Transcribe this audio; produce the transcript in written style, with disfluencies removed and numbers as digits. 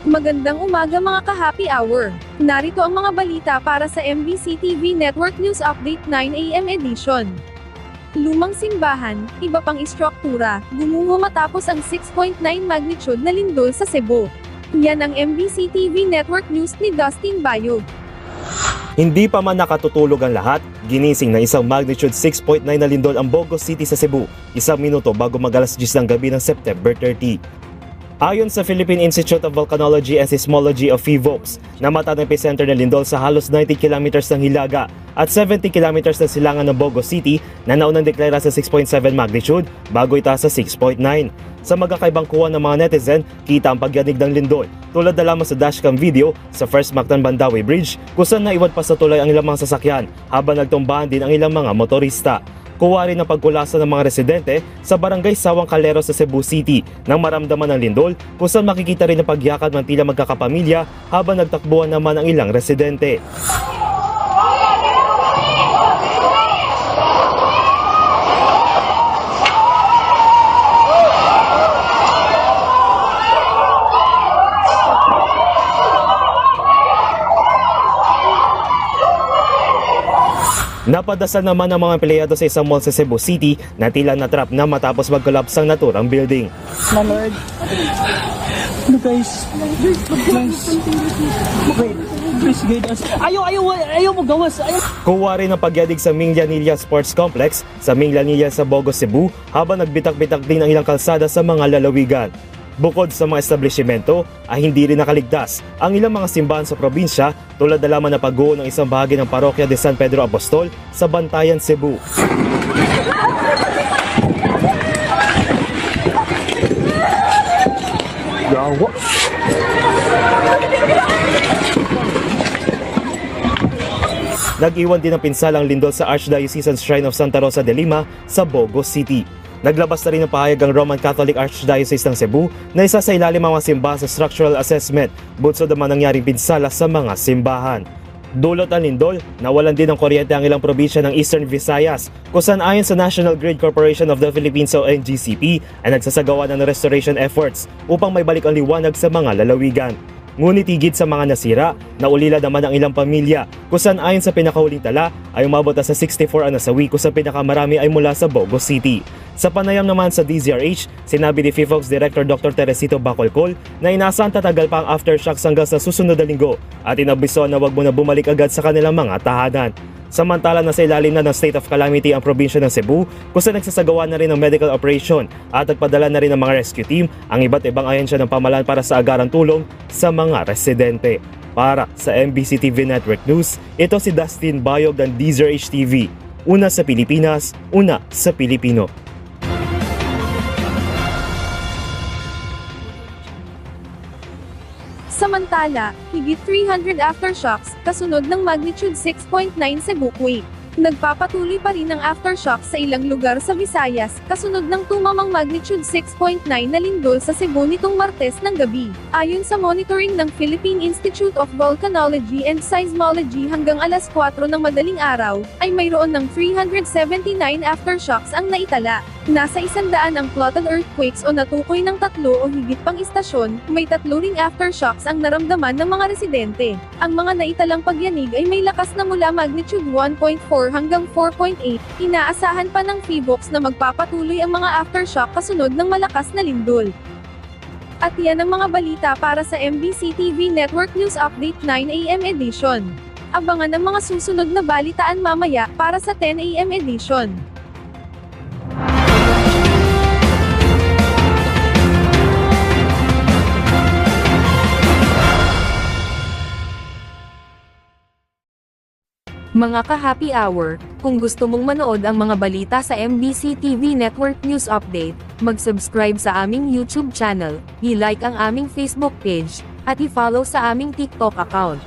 Magandang umaga mga ka-happy hour. Narito ang mga balita para sa MBC TV Network News Update 9 AM edition. Lumang simbahan, iba pang istruktura, gumuho matapos ang 6.9 magnitude na lindol sa Cebu. Yan ang MBC TV Network News ni Dustin Bayog. Hindi pa man nakatutulog ang lahat, ginising na isang magnitude 6.9 na lindol ang Bogos City sa Cebu, isang minuto bago mag-alas 10 ng gabi ng September 30. Ayon sa Philippine Institute of Volcanology and Seismology of PHIVOLCS, namata ng epicenter ng lindol sa halos 90 kilometers ng Hilaga at 70 kilometers na silangan ng Bogos City na naunang deklara sa 6.7 magnitude bago itaas sa 6.9. Sa magkakaibang kuha ng mga netizen, kita ang pagyanig ng lindol, tulad na lamang sa dashcam video sa First Mactan-Bandawe Bridge kung saan naiwan pa sa tulay ang ilang mga sasakyan habang nagtumbahan din ang ilang mga motorista. Kuha rin ang pagkulasa ng mga residente sa barangay Sawang Calero sa Cebu City nang maramdaman ng lindol kung saan makikita rin ang pagyakad ng tila magkakapamilya habang nagtakbuhan naman ang ilang residente. Napadasal naman ang mga empleyado sa isang mall sa Cebu City na tila natrap na matapos mag-collapse ang naturang building. My Lord. Ano guys? Wait, please guide us. Ayaw mo gawas. Kuha rin ang pagyadig sa Minglanilla Sports Complex sa Minglanilla sa Bogos, Cebu habang nagbitak-bitak din ang ilang kalsada sa mga lalawigan. Bukod sa mga establishmento ay hindi rin nakaligtas ang ilang mga simbahan sa probinsya tulad na lamang na pagguho ng isang bahagi ng parokya de San Pedro Apostol sa Bantayan, Cebu. Yawa! Nag-iwan din ng pinsalang lindol sa Archdiocesan Shrine of Santa Rosa de Lima sa Bogos City. Naglabas na rin ng pahayag ang Roman Catholic Archdiocese ng Cebu na isa sa ilalim ang mga simbahan sa structural assessment, bunsod naman nangyaring pinsala sa mga simbahan. Dulot ang lindol, nawalan din ng kuryente ang ilang probinsya ng Eastern Visayas, kung saan ayon sa National Grid Corporation of the Philippines o NGCP ay nagsasagawa ng restoration efforts upang may balik ang liwanag sa mga lalawigan. Ngunit higit sa mga nasira, naulila naman ang ilang pamilya, kung saan ayon sa pinakahuling tala ay umabot na sa 64 ang nasawi kung saan pinakamarami ay mula sa Bogos City. Sa panayam naman sa DZRH, sinabi ni PHIVOLCS Director Dr. Teresito Bacolcol na inaasahan tatagal pa ang aftershocks hanggang sa susunod na linggo at inabiso na wag muna bumalik agad sa kanilang mga tahanan. Samantala nasa ilalim na ng state of calamity ang probinsya ng Cebu kung saan nagsasagawa na rin ng medical operation at nagpadala na rin ng mga rescue team ang iba't ibang ahensya ng pamahalaan para sa agarang tulong sa mga residente. Para sa MBC TV Network News, ito si Dustin Bayog ng DZRH TV. Una sa Pilipinas, una sa Pilipino. Samantala, higit 300 aftershocks kasunod ng magnitude 6.9 Cebu quake. Nagpapatuloy pa rin ang aftershocks sa ilang lugar sa Visayas, kasunod ng tumamang magnitude 6.9 na lindol sa Cebu nitong Martes ng gabi. Ayon sa monitoring ng Philippine Institute of Volcanology and Seismology hanggang alas 4 ng madaling araw, ay mayroon ng 379 aftershocks ang naitala. Nasa 100 ang plotted earthquakes o natukoy ng 3 o higit pang istasyon, may 3 ring aftershocks ang naramdaman ng mga residente. Ang mga naitalang pagyanig ay may lakas na mula magnitude 1.4 hanggang 4.8, inaasahan pa ng PHIVOLCS na magpapatuloy ang mga aftershock kasunod ng malakas na lindol. At yan ang mga balita para sa MBC TV Network News Update 9 AM edition. Abangan ang mga susunod na balitaan mamaya para sa 10 AM edition. Mga ka-happy hour, kung gusto mong manood ang mga balita sa MBC TV Network News Update, mag-subscribe sa aming YouTube channel, i-like ang aming Facebook page, at i-follow sa aming TikTok account.